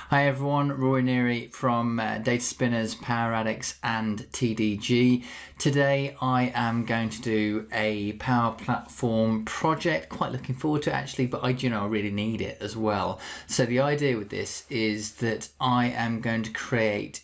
Hi everyone, Roy Neary from Data Spinners, Power Addicts and TDG. Today I am going to do a Power Platform project. Quite looking forward to it actually, but I really need it as well. So the idea with this is that I am going to create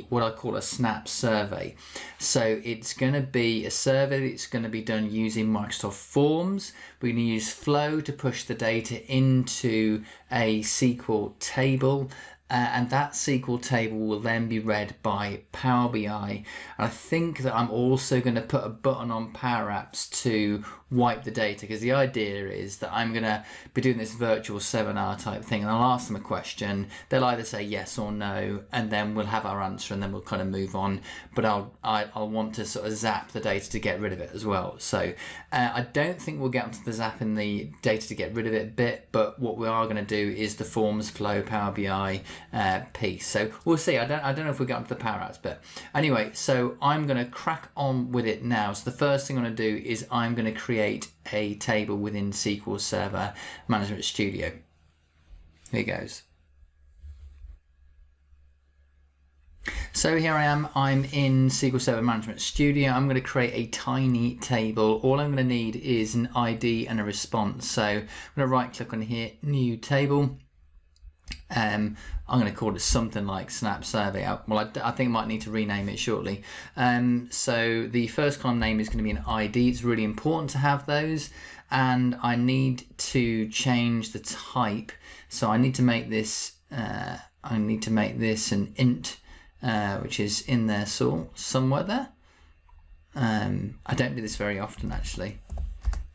what I call a SnapSurvey. So it's going to be a survey that's going to be done using Microsoft Forms. We're going to use Flow to push the data into a SQL table. And that SQL table will then be read by Power BI. And I think that I'm also going to put a button on Powerups to wipe the data, because the idea is that I'm going to be doing this virtual seminar type thing, and I'll ask them a question. They'll either say yes or no, and then we'll have our answer, and then we'll kind of move on. But I'll want to sort of zap the data to get rid of it as well. So I don't think we'll get onto the zapping the data to get rid of it bit, but what we are going to do is the Forms Flow Power BI piece. So we'll see. I don't know if we get onto the Powerups, but anyway, so I'm going to crack on with it now. So the first thing I'm going to do is I'm going to create a table within SQL Server Management Studio. Here goes. So here I am, I'm in SQL Server Management Studio. I'm going to create a tiny table. All I'm going to need is an ID and a response. So I'm going to right click on here, new table. I'm going to call it something like SnapSurvey. Well, I think I might need to rename it shortly. So the first column name is going to be an ID. It's really important to have those. And I need to change the type. So I need to make this an int, which is in there somewhere there. I don't do this very often actually.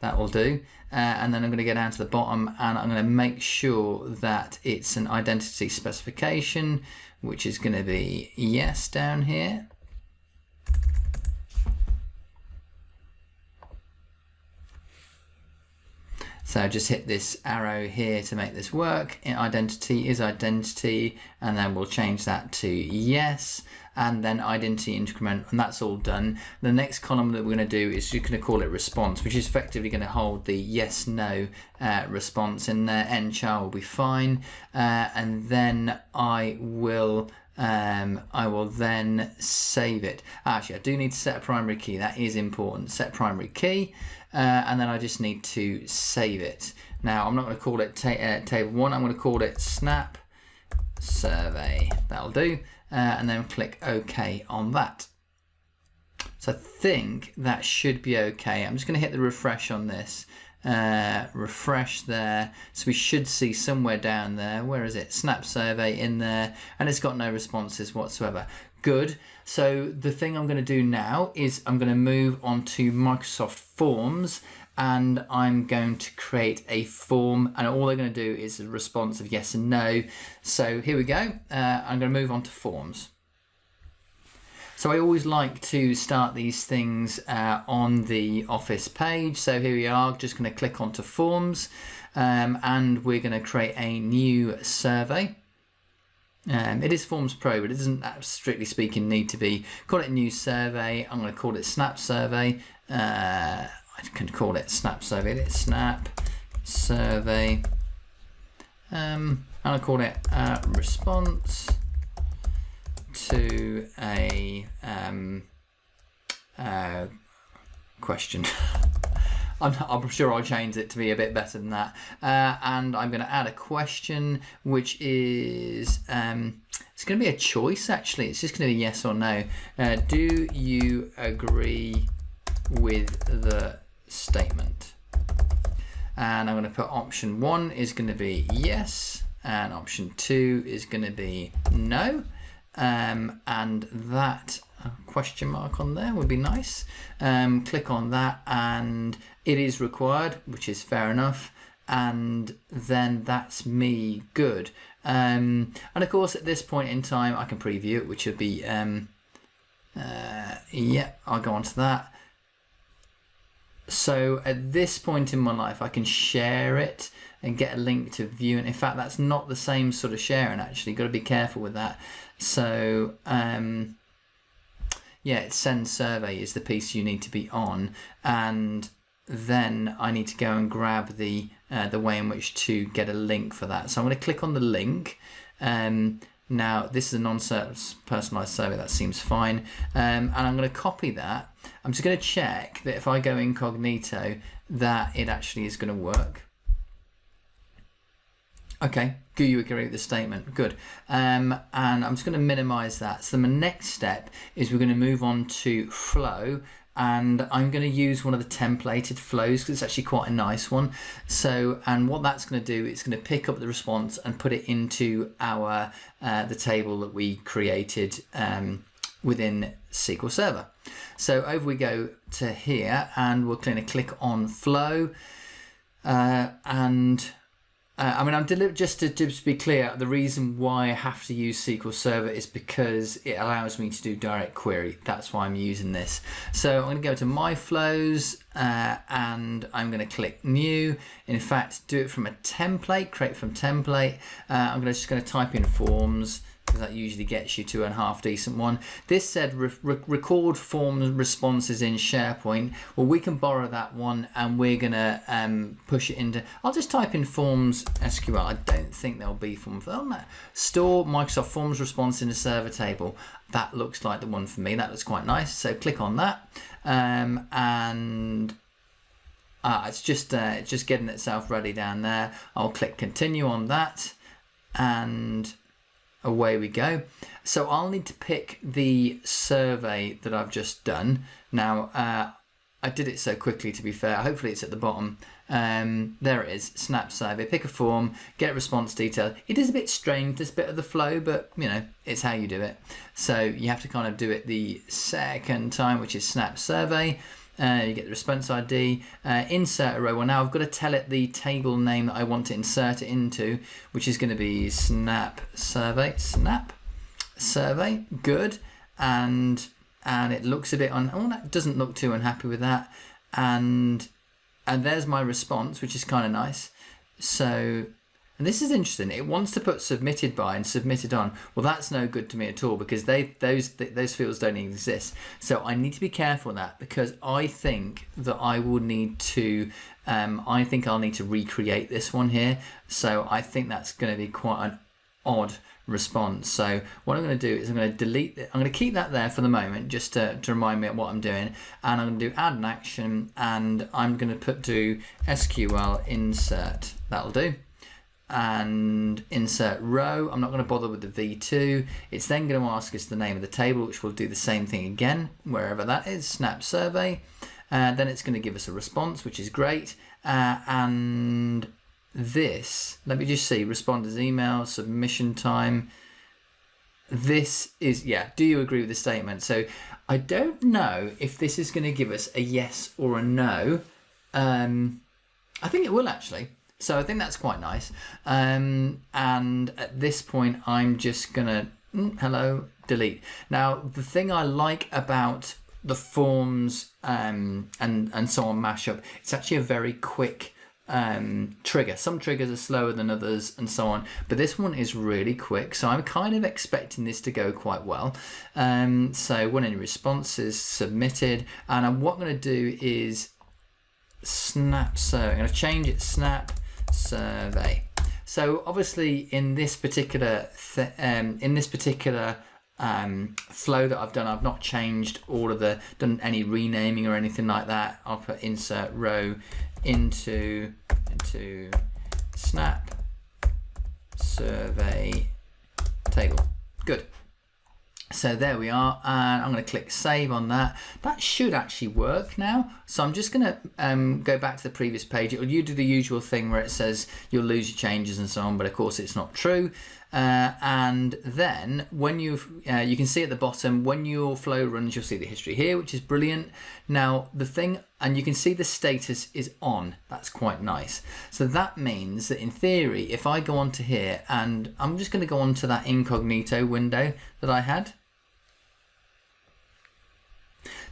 That will do. And then I'm going to go down to the bottom and I'm going to make sure that it's an identity specification, which is going to be yes down here. So just hit this arrow here to make this work. Identity is identity, and then we'll change that to yes, and then identity increment, and that's all done. The next column that we're going to do is you're going to call it response, which is effectively going to hold the yes no response in there. nchar will be fine, and then I will then save it. Actually, I do need to set a primary key. That is important. Set primary key, and then I just need to save it. Now I'm not going to call it table 1. I'm going to call it Snap Survey. That'll do, and then click OK on that. So I think that should be okay. I'm just going to hit the refresh on this. Refresh there, so we should see somewhere down there, where is it, Snap Survey in there, and it's got no responses whatsoever. Good. So the thing I'm going to do now is I'm going to move on to Microsoft Forms, and I'm going to create a form, and all they're going to do is a response of yes and no. So here we go. I'm going to move on to Forms. So I always like to start these things on the Office page. So here we are, just going to click onto Forms, and we're going to create a new survey. It is Forms Pro, but it doesn't, strictly speaking, need to be. Call it new survey. I'm going to call it Snap Survey. I can call it Snap Survey. It's Snap Survey. And I'll call it response to a question. I'm sure I'll change it to be a bit better than that. And I'm going to add a question, which is it's going to be a choice actually. It's just going to be yes or no. Do you agree with the statement? And I'm going to put option 1 is going to be yes, and option 2 is going to be no. And that question mark on there would be nice. Click on that, and it is required, which is fair enough, and then that's me good. And of course at this point in time I can preview it, which would be yeah, I'll go on to that. So at this point in my life I can share it and get a link to view, and in fact that's not the same sort of sharing actually. Got to be careful with that. So yeah, it's send survey is the piece you need to be on, and then I need to go and grab the way in which to get a link for that. So I'm going to click on the link, Now this is a non-personalized survey, that seems fine, and I'm going to copy that. I'm just going to check that if I go incognito that it actually is going to work. Okay, do you agree with the statement? Good. And I'm just going to minimize that. So the next step is we're going to move on to flow, and I'm going to use one of the templated flows because it's actually quite a nice one. So, and what that's going to do, it's going to pick up the response and put it into our the table that we created within SQL Server. So over we go to here, and we're going to click on flow, I mean, I'm just to be clear, the reason why I have to use SQL Server is because it allows me to do direct query. That's why I'm using this. So I'm going to go to My Flows, and I'm going to click New. In fact, do it from a template, create from template. I'm just going to type in Forms, because that usually gets you to a half decent one. This said record forms responses in SharePoint. Well, we can borrow that one, and we're gonna push it into, I'll just type in Forms SQL. I don't think there'll be Forms. Oh, no. Store Microsoft Forms response in a server table. That looks like the one for me. That looks quite nice. So click on that, it's just getting itself ready down there. I'll click continue on that, and away we go. So I'll need to pick the survey that I've just done. Now, I did it so quickly, to be fair. Hopefully it's at the bottom. There it is, SnapSurvey. Pick a form, get response detail. It is a bit strange, this bit of the flow, but you know, it's how you do it. So you have to kind of do it the second time, which is SnapSurvey. You get the response ID, insert a row. Well, now I've got to tell it the table name that I want to insert it into, which is going to be SnapSurvey. SnapSurvey, good. And it looks a bit that doesn't look too unhappy with that. And there's my response, which is kind of nice. So, and this is interesting. It wants to put submitted by and submitted on. Well, that's no good to me at all, because those fields don't exist. So I need to be careful with that, because I think that I will need to. I think I'll need to recreate this one here. So I think that's going to be quite an odd response. So what I'm going to do is I'm going to delete it. I'm going to keep that there for the moment, just to remind me of what I'm doing. And I'm going to do add an action, and I'm going to do SQL insert. That'll do. And insert row. I'm not going to bother with the V2. It's then going to ask us the name of the table, which will do the same thing again, wherever that is, SnapSurvey. Then it's going to give us a response, which is great. And this, let me just see, responders email, submission time. This is, yeah, do you agree with the statement? So I don't know if this is going to give us a yes or a no. I think it will actually. So I think that's quite nice. And at this point, I'm just gonna, hello, delete. Now, the thing I like about the forms and so on mashup, it's actually a very quick trigger. Some triggers are slower than others and so on, but this one is really quick. So I'm kind of expecting this to go quite well. So when any response is submitted, and what I'm gonna do is SnapSurvey. I'm gonna change it SnapSurvey. So obviously in this particular flow that I've done, I've not changed done any renaming or anything like that. I'll put insert row into SnapSurvey table. Good. So there we are, and I'm going to click save on that. That should actually work now. So I'm just going to go back to the previous page. You do the usual thing where it says you'll lose your changes and so on, but of course it's not true. And then when you can see at the bottom, when your flow runs, you'll see the history here, which is brilliant. Now the thing, and you can see the status is on. That's quite nice. So that means that in theory, if I go onto here, and I'm just going to go onto that incognito window that I had.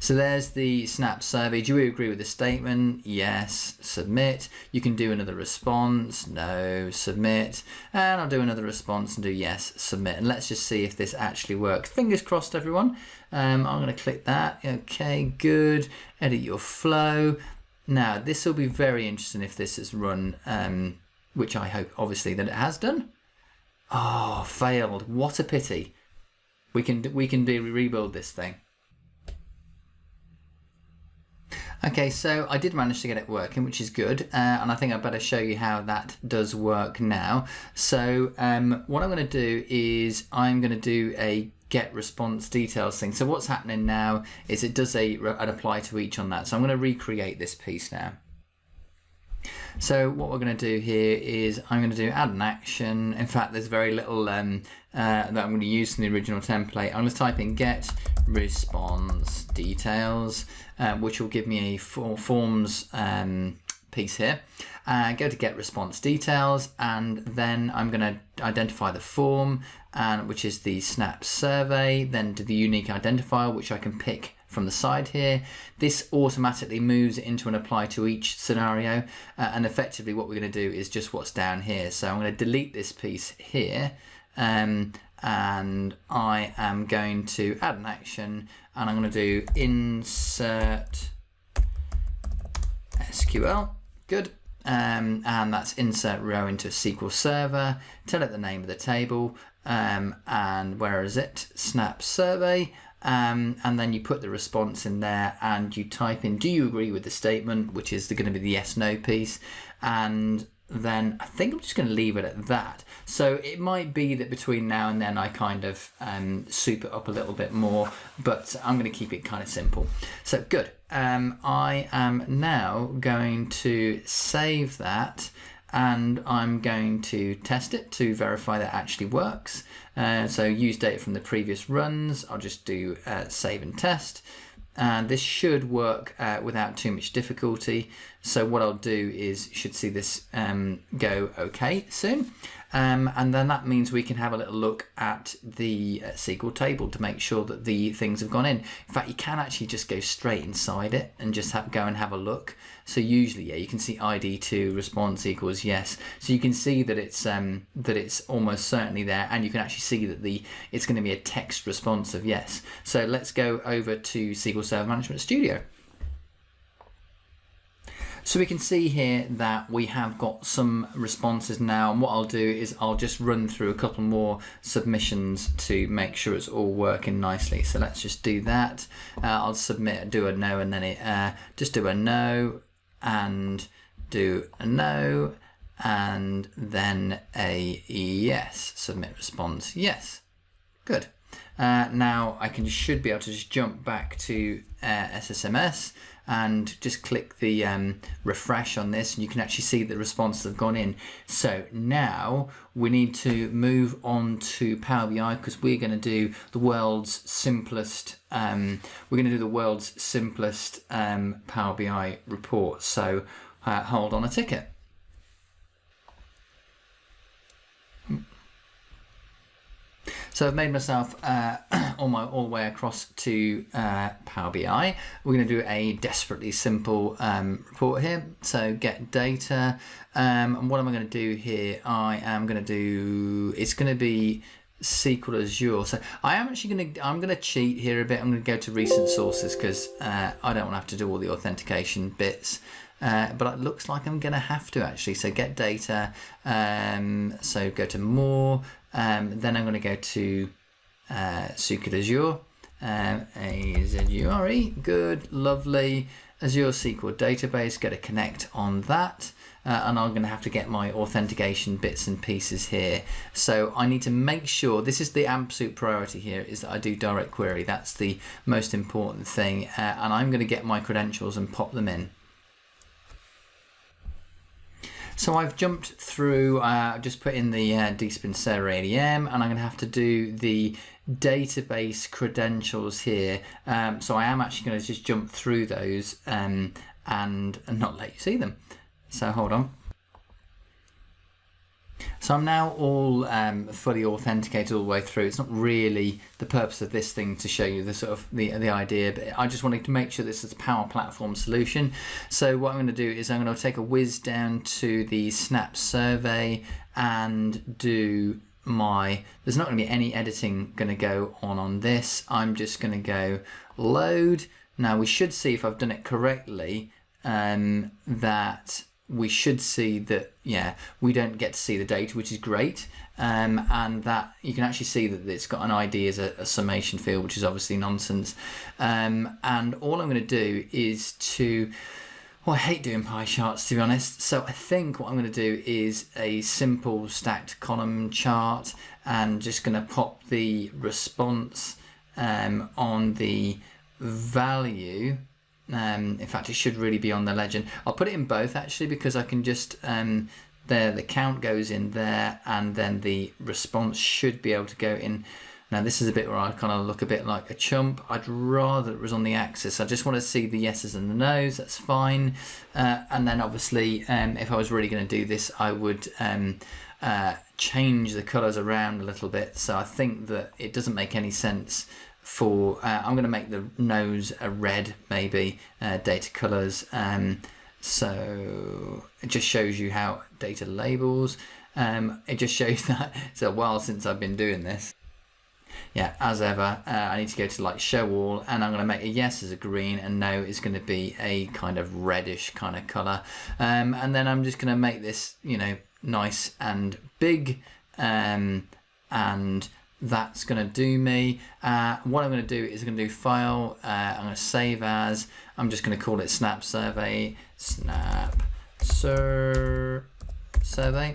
So there's the SnapSurvey. Do you agree with the statement? Yes. Submit. You can do another response. No. Submit. And I'll do another response and do yes. Submit. And let's just see if this actually works. Fingers crossed, everyone. I'm going to click that. Okay, good. Edit your flow. Now, this will be very interesting if this is run, which I hope, obviously, that it has done. Oh, failed. What a pity. We can rebuild this thing. Okay, so I did manage to get it working, which is good, and I think I better show you how that does work now. So what I'm going to do is I'm going to do a get response details thing. So what's happening now is it does an apply to each on that. So I'm going to recreate this piece now. So what we're going to do here is I'm going to do add an action. In fact, there's very little that I'm going to use from the original template. I'm going to type in get response details, which will give me a forms piece here. Go to get response details, and then I'm going to identify the form, which is the SnapSurvey, then do the unique identifier, which I can pick from the side here. This automatically moves it into an apply to each scenario, and effectively what we're going to do is just what's down here. So I'm going to delete this piece here, and I am going to add an action, and I'm going to do insert SQL. Good. And that's insert row into SQL Server, tell it the name of the table, and where is it? SnapSurvey. And then you put the response in there, and you type in, do you agree with the statement, which is going to be the yes no piece, and then I think I'm just going to leave it at that. So it might be that between now and then I kind of soup it up a little bit more, but I'm going to keep it kind of simple. So good. I am now going to save that, and I'm going to test it to verify that it actually works. So use data from the previous runs. I'll just do save and test, and this should work without too much difficulty. So what I'll do is you should see this go okay soon. And then that means we can have a little look at the SQL table to make sure that the things have gone in. In fact, you can actually just go straight inside it and just go and have a look. So usually, yeah, you can see ID to response equals yes. So you can see that it's almost certainly there, and you can actually see that it's going to be a text response of yes. So let's go over to SQL Server Management Studio. So we can see here that we have got some responses now, and what I'll do is I'll just run through a couple more submissions to make sure it's all working nicely. So let's just do that. I'll do a no, and then just do a no, and do a no, and then a yes. Submit response yes. Good. Now I should be able to just jump back to SSMS and just click the refresh on this, and you can actually see the responses have gone in. So now we need to move on to Power BI, because we're going to do the world's simplest Power BI report. So hold on a ticket. So I've made myself all the way across to Power BI. We're going to do a desperately simple report here. So get data, and what am I going to do here? I'm going to be SQL Azure. So I'm going to cheat here a bit. I'm going to go to recent sources, because I don't want to have to do all the authentication bits. But it looks like I'm going to have to actually. So get data, so go to more, then I'm going to go to SQL Azure, Azure, good, lovely, Azure SQL database, go to connect on that, and I'm going to have to get my authentication bits and pieces here. So I need to make sure, this is the absolute priority here, is that I do direct query. That's the most important thing, and I'm going to get my credentials and pop them in. So I've jumped through, just put in the dspin server ADM, and I'm going to have to do the database credentials here. So I am actually going to just jump through those and not let you see them. So hold on. So I'm now all fully authenticated all the way through. It's not really the purpose of this thing to show you the sort of the idea, but I just wanted to make sure this is a Power Platform solution. So what I'm going to do is I'm going to take a whiz down to the SnapSurvey and do there's not going to be any editing going to go on this. I'm just going to go load. Now we should see, if I've done it correctly, that we should see that, yeah, we don't get to see the data, which is great. and that you can actually see that it's got an ID as a summation field, which is obviously nonsense. And all I'm going to do is well, I hate doing pie charts, to be honest, so I think what I'm going to do is a simple stacked column chart, and just going to pop the response on the value. In fact, it should really be on the legend. I'll put it in both actually, because I can just the count goes in there, and then the response should be able to go in. Now this is a bit where I kind of look a bit like a chump. I'd rather it was on the axis. I just want to see the yeses and the nos. That's fine. And then obviously, if I was really going to do this, I would change the colours around a little bit. So I think that it doesn't make any sense for, I'm going to make the nose a red, maybe, data colours. So it just shows you how data labels. It just shows that it's a while since I've been doing this. Yeah, as ever, I need to go to like show all, and I'm going to make a yes as a green, and no is going to be a kind of reddish kind of colour. And then I'm just going to make this, you know, nice and big, and that's going to do me. What I'm going to do is I'm going to do file, I'm going to save as, I'm just going to call it SnapSurvey, SnapSurvey.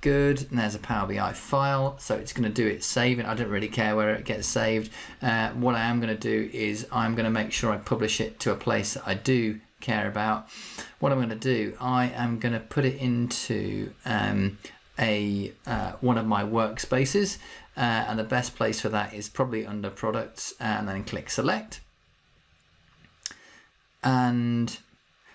Good, and there's a Power BI file, so it's going to do it saving. I don't really care where it gets saved. What I am going to do is I'm going to make sure I publish it to a place that I do care about. What I'm going to do, I am going to put it into one of my workspaces, and the best place for that is probably under products, and then click select. And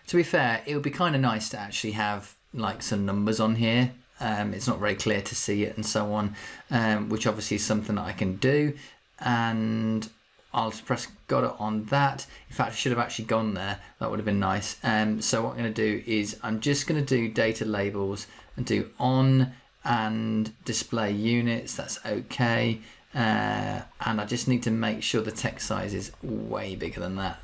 to be fair, it would be kind of nice to actually have like some numbers on here. It's not very clear to see it and so on, which obviously is something that I can do, and I'll just press got it on that. In fact, I should have actually gone there. That would have been nice. So what I'm going to do is I'm just going to do data labels and do on and display units. That's okay. And I just need to make sure the text size is way bigger than that,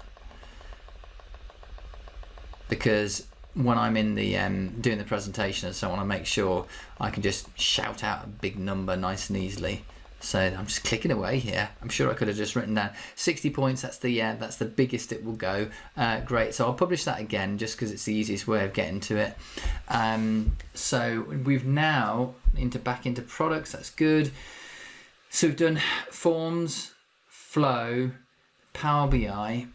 because when I'm in the doing the presentation and so on, I want to make sure I can just shout out a big number nice and easily. So I'm just clicking away here. I'm sure I could have just written down 60 points. That's the biggest it will go. Great. So I'll publish that again just because it's the easiest way of getting to it. So we've now back into products. That's good. So we've done forms, flow, Power BI.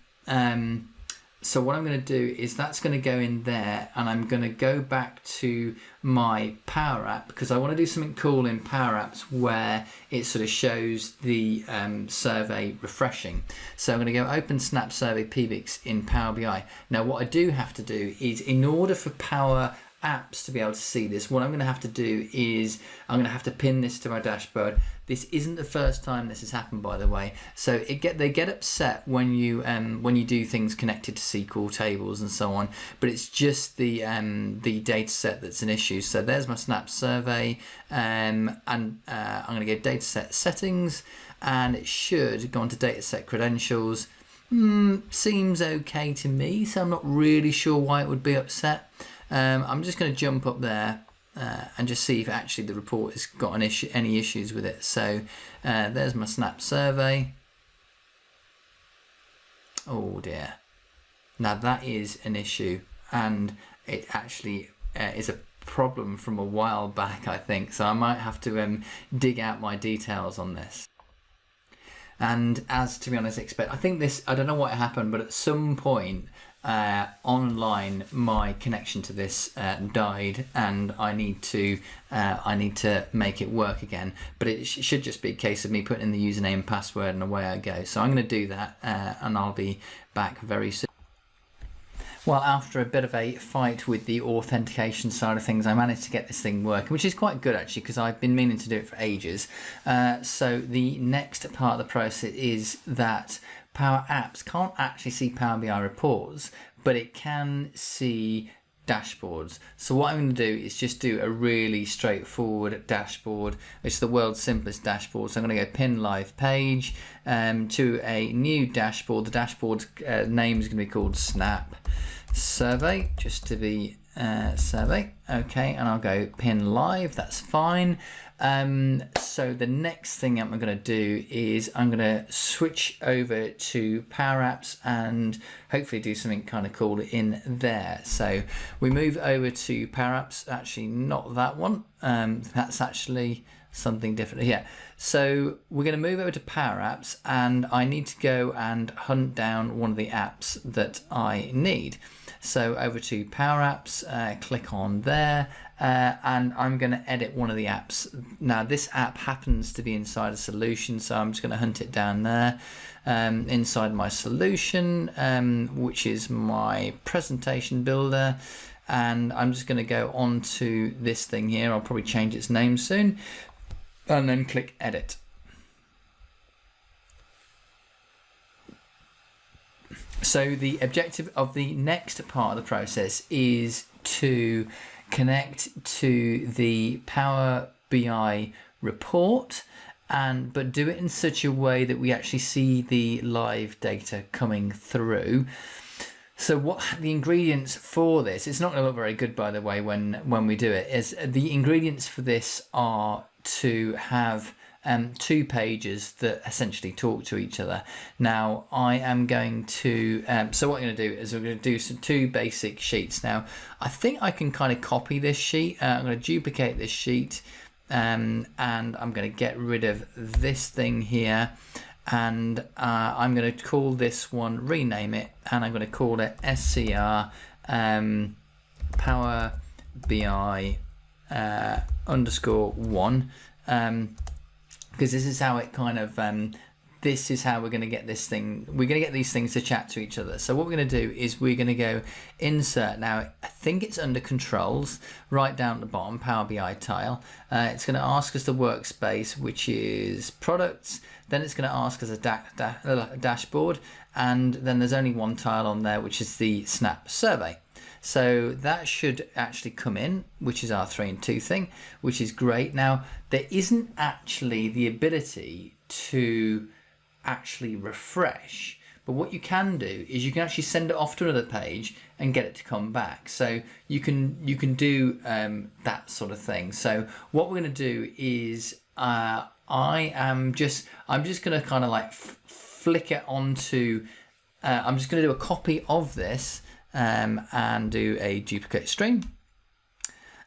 So what I'm going to do is that's going to go in there, and I'm going to go back to my Power App, because I want to do something cool in Powerups where it sort of shows the survey refreshing. So I'm going to go open SnapSurvey PBIX in Power BI. Now what I do have to do is, in order for Powerups to be able to see this, what I'm going to have to do is I'm going to have to pin this to my dashboard. This isn't the first time this has happened, by the way. So they get upset when you do things connected to SQL tables and so on. But it's just the data set that's an issue. So there's my SnapSurvey, and I'm going to go data set settings, and it should go onto data set credentials. Seems okay to me, so I'm not really sure why it would be upset. I'm just going to jump up there and just see if actually the report has got any issues with it. So there's my SnapSurvey. Oh dear. Now that is an issue, and it actually is a problem from a while back, I think. So I might have to dig out my details on this. And as, to be honest, I think this, I don't know what happened, but at some point online my connection to this died, and I need to make it work again. But it should just be a case of me putting in the username and password, and away I go. So I'm going to do that, and I'll be back very soon. Well, after a bit of a fight with the authentication side of things, I managed to get this thing working, which is quite good actually, because I've been meaning to do it for ages. So the next part of the process is that Powerups can't actually see Power BI reports, but it can see dashboards. So what I'm going to do is just do a really straightforward dashboard. It's the world's simplest dashboard. So I'm going to go pin live page to a new dashboard. The dashboard's name is going to be called SnapSurvey, just to be survey. Okay, and I'll go pin live. That's fine. So the next thing I'm going to do is I'm going to switch over to PowerApps and hopefully do something kind of cool in there. So we move over to PowerApps, actually not that one, that's actually something different. Yeah, so we're going to move over to PowerApps and I need to go and hunt down one of the apps that I need. So over to PowerApps, click on there, and I'm going to edit one of the apps. Now this app happens to be inside a solution, so I'm just going to hunt it down there inside my solution, which is my presentation builder, and I'm just going to go on to this thing here. I'll probably change its name soon, and then click edit. So the objective of the next part of the process is to connect to the Power BI report, but do it in such a way that we actually see the live data coming through. So what the ingredients for this, it's not going to look very good by the way when we do it, is the ingredients for this are to have 2 pages that essentially talk to each other. Now I am going to, so what I'm going to do is we're going to do 2 basic sheets. Now I think I can kind of copy this sheet. I'm going to duplicate this sheet and I'm going to get rid of this thing here, and I'm going to call this one, rename it, and I'm going to call it SCR Power BI _1. Because this is how it kind of, this is how we're going to get this thing, we're going to get these things to chat to each other. So what we're going to do is we're going to go insert. Now I think it's under controls, right down at the bottom, Power BI tile. It's going to ask us the workspace, which is products. Then it's going to ask us a dashboard, and then there's only one tile on there, which is the SnapSurvey. So that should actually come in, which is our 3 and 2 thing, which is great. Now, there isn't actually the ability to actually refresh, but what you can do is you can actually send it off to another page and get it to come back. So you can do that sort of thing. So what we're going to do is I'm just going to kind of like flick it onto, I'm just going to do a copy of this and do a duplicate stream.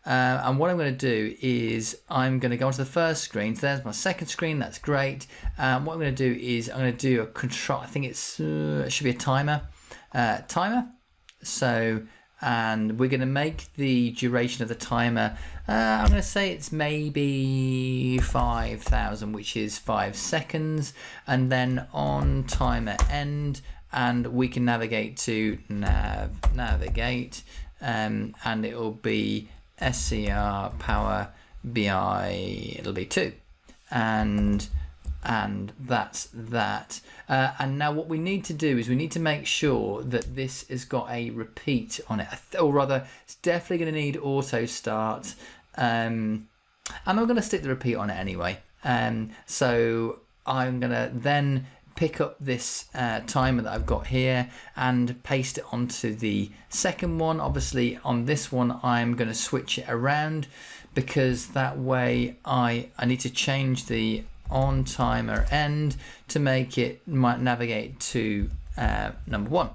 And what I'm going to do is I'm going to go onto the first screen. So there's my second screen. That's great. What I'm going to do is I'm going to do a control. I think it should be a timer. So, and we're going to make the duration of the timer. I'm going to say it's maybe 5,000, which is 5 seconds. And then on timer end, and we can navigate to navigate, and it will be SCR Power BI, it'll be 2, and that's that. And now what we need to do is we need to make sure that this has got a repeat on it, or rather it's definitely going to need auto start, and I'm going to stick the repeat on it anyway. So I'm going to then pick up this timer that I've got here and paste it onto the second one. Obviously on this one I'm going to switch it around, because that way I need to change the on timer end to make it might navigate to number 1.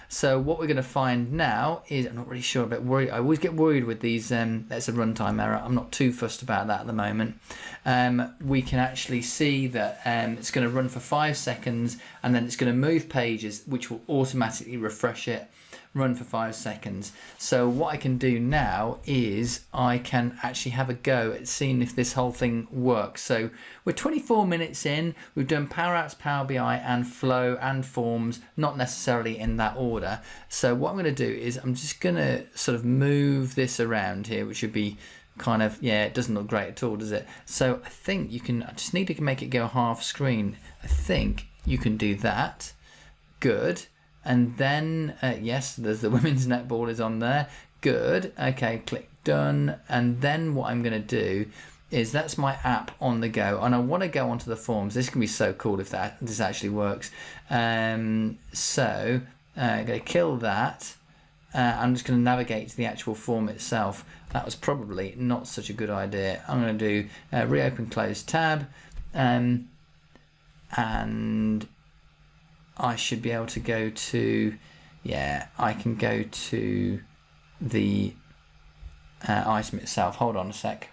So what we're going to find now is, I'm not really sure, but I always get worried with these, that's a runtime error. I'm not too fussed about that at the moment. We can actually see that it's going to run for 5 seconds, and then it's going to move pages, which will automatically refresh it, run for 5 seconds. So what I can do now is I can actually have a go at seeing if this whole thing works. So we're 24 minutes in, we've done PowerApps, Power BI and Flow and Forms, not necessarily in that order. So what I'm going to do is I'm just going to sort of move this around here, which would be kind of, yeah, it doesn't look great at all, does it? So I think you can, I just need to make it go half screen. I think you can do that. Good. And then, yes, there's the women's netball is on there. Good. Okay, click done. And then what I'm going to do is that's my app on the go. And I want to go onto the forms. This can be so cool if this actually works. So I'm going to kill that. I'm just going to navigate to the actual form itself. That was probably not such a good idea. I'm going to do reopen close tab, and I should be able to go to, yeah, I can go to the item itself. Hold on a sec.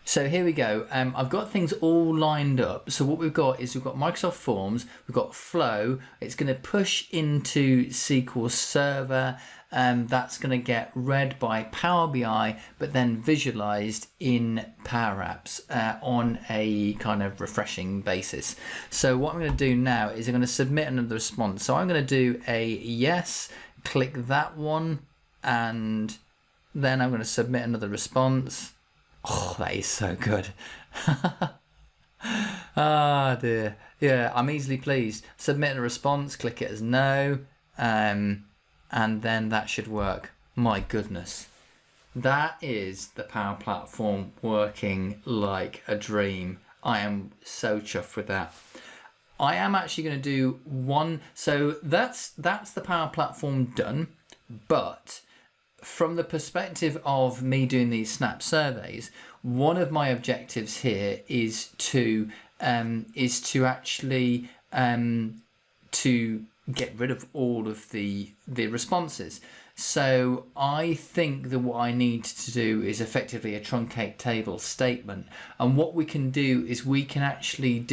So here we go. I've got things all lined up. So what we've got is we've got Microsoft Forms, we've got Flow. It's going to push into SQL Server. That's going to get read by Power BI, but then visualized in Powerups on a kind of refreshing basis. So what I'm going to do now is I'm going to submit another response. So I'm going to do a yes, click that one, and then I'm going to submit another response. Oh, that is so good. Ah, dear. Yeah, I'm easily pleased. Submit a response, click it as no, and then that should work. My goodness. That is the Power Platform working like a dream. I am so chuffed with that. I am actually going to do one. So that's the Power Platform done, but from the perspective of me doing these snap surveys, one of my objectives here is to actually to get rid of all of the responses. So I think that what I need to do is effectively a truncate table statement, and what we can do is we can actually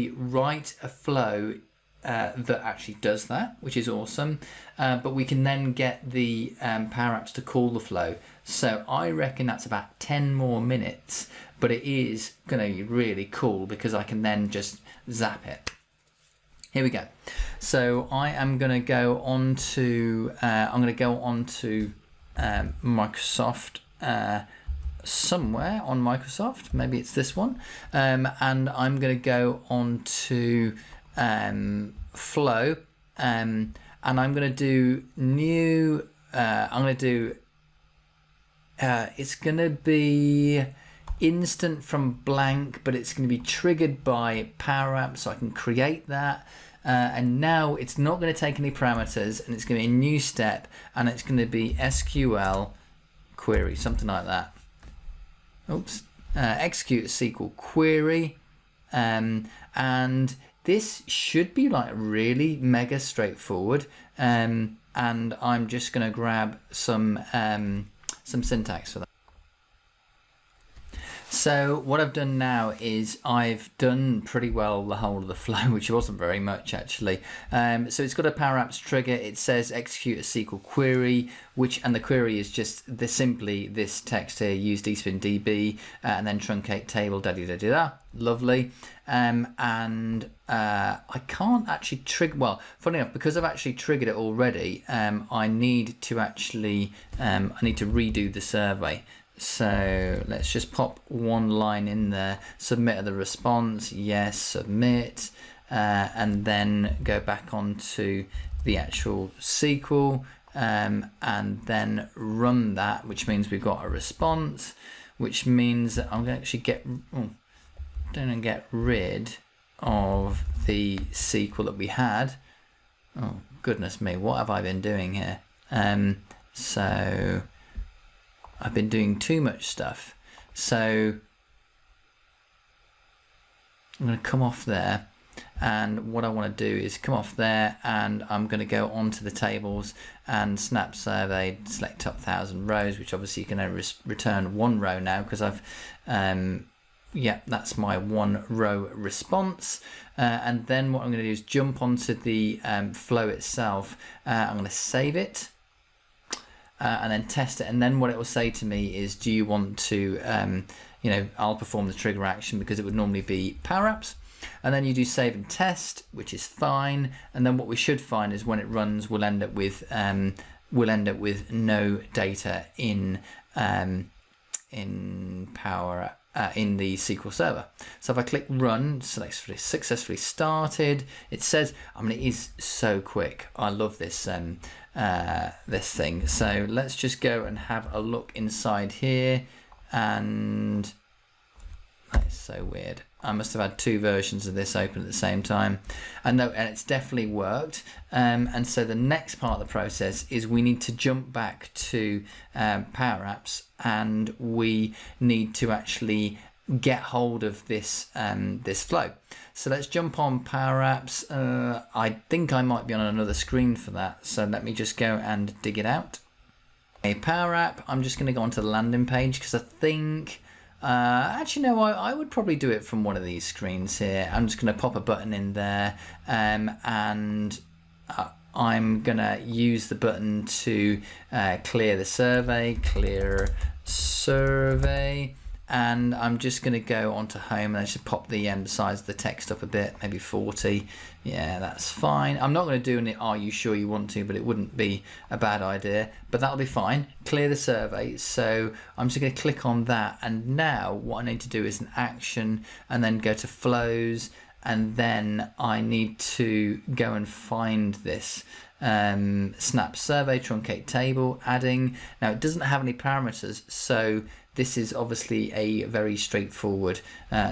write a flow that actually does that, which is awesome, but we can then get the Power Apps to call the flow. So I reckon that's about 10 more minutes, but it is going to be really cool because I can then just zap it. Here we go. So I am going to go on to Microsoft, somewhere on Microsoft, maybe it's this one, and I'm going to go on to Flow, and I'm going to do new, it's going to be instant from blank, but it's going to be triggered by Powerups, so I can create that. And now it's not going to take any parameters, and it's going to be a new step, and it's going to be SQL query, something like that. Oops. Execute a SQL query, and this should be like really mega straightforward. And I'm just going to grab some syntax for that. So what I've done now is I've done pretty well the whole of the flow, which wasn't very much actually. So it's got a Powerups trigger. It says execute a SQL query, and the query is just simply this text here: use dspindb and then truncate table. Lovely. And I can't actually trigger. Well, funny enough, because I've actually triggered it already, I need to actually redo the survey. So let's just pop one line in there, submit the response, yes, submit, and then go back onto the actual SQL, and then run that, which means we've got a response, which means that I'm going to actually get rid of the SQL that we had. Oh, goodness me, what have I been doing here? So I've been doing too much stuff. So I'm going to come off there, and what I want to do is come off there, and I'm going to go onto the tables and snap survey, select top 1,000 rows, which obviously you can only return one row now because I've that's my one row response. And then what I'm going to do is jump onto the flow itself. I'm going to save it. And then test it, and then what it will say to me is, do you want to, I'll perform the trigger action because it would normally be Powerups, and then you do save and test, which is fine. And then what we should find is when it runs, we'll end up with no data in Power in the SQL Server. So if I click run, successfully started. It says, it is so quick. I love this this thing. So let's just go and have a look inside here, and That is so weird. I must have had two versions of this open at the same time. And no, and it's definitely worked. And so the next part of the process is we need to jump back to PowerApps, and we need to actually get hold of this this flow. So let's jump on PowerApps. I think I might be on another screen for that. So let me just go and dig it out. A Power App. I'm just going to go onto the landing page because I think actually no, I would probably do it from one of these screens here. I'm just going to pop a button in there, and I'm going to use the button to clear the survey, clear survey. And I'm just going to go onto home and I should pop the size of the text up a bit, maybe 40. Yeah, that's fine. I'm not going to do an "are you sure you want to," but it wouldn't be a bad idea. But that'll be fine. Clear the survey. So I'm just going to click on that. And now what I need to do is an action and then go to flows. And then I need to go and find this SnapSurvey truncate table, adding. Now it doesn't have any parameters, so this is obviously a very straightforward.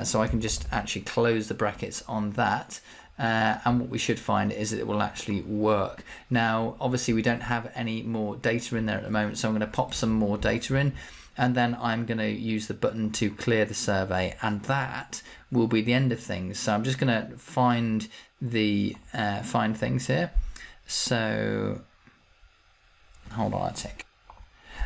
So I can just actually close the brackets on that. And what we should find is that it will actually work. Now, obviously we don't have any more data in there at the moment, so I'm going to pop some more data in. And then I'm going to use the button to clear the survey, and that will be the end of things. So I'm just going to find the find things here. So hold on a tick.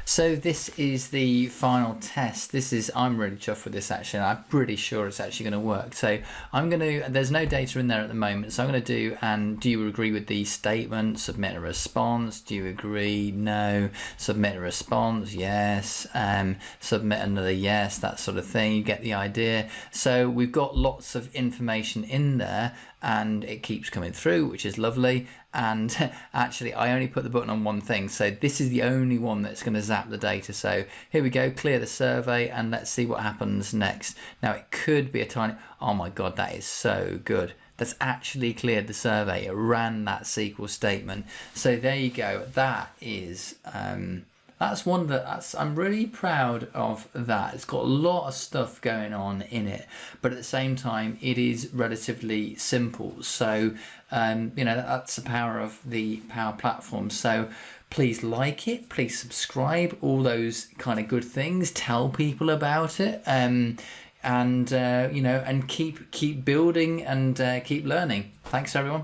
So this is the final test. I'm really chuffed with this actually. I'm pretty sure it's actually going to work. So there's no data in there at the moment. So I'm going to do, and do you agree with the statement? Submit a response. Do you agree? No. Submit a response. Yes. Submit another yes, that sort of thing. You get the idea. So we've got lots of information in there, and it keeps coming through, which is lovely. And actually I only put the button on one thing, so this is the only one that's going to zap the data. So here we go, clear the survey, and let's see what happens next. Now it could be a tiny, oh my god, that is so good. That's actually cleared the survey. It ran that SQL statement. So there you go. That is that's one I'm really proud of that. It's got a lot of stuff going on in it, but at the same time it is relatively simple. So that's the power of the Power Platform. So please like it, please subscribe, all those kind of good things. Tell people about it, and keep building and keep learning. Thanks everyone.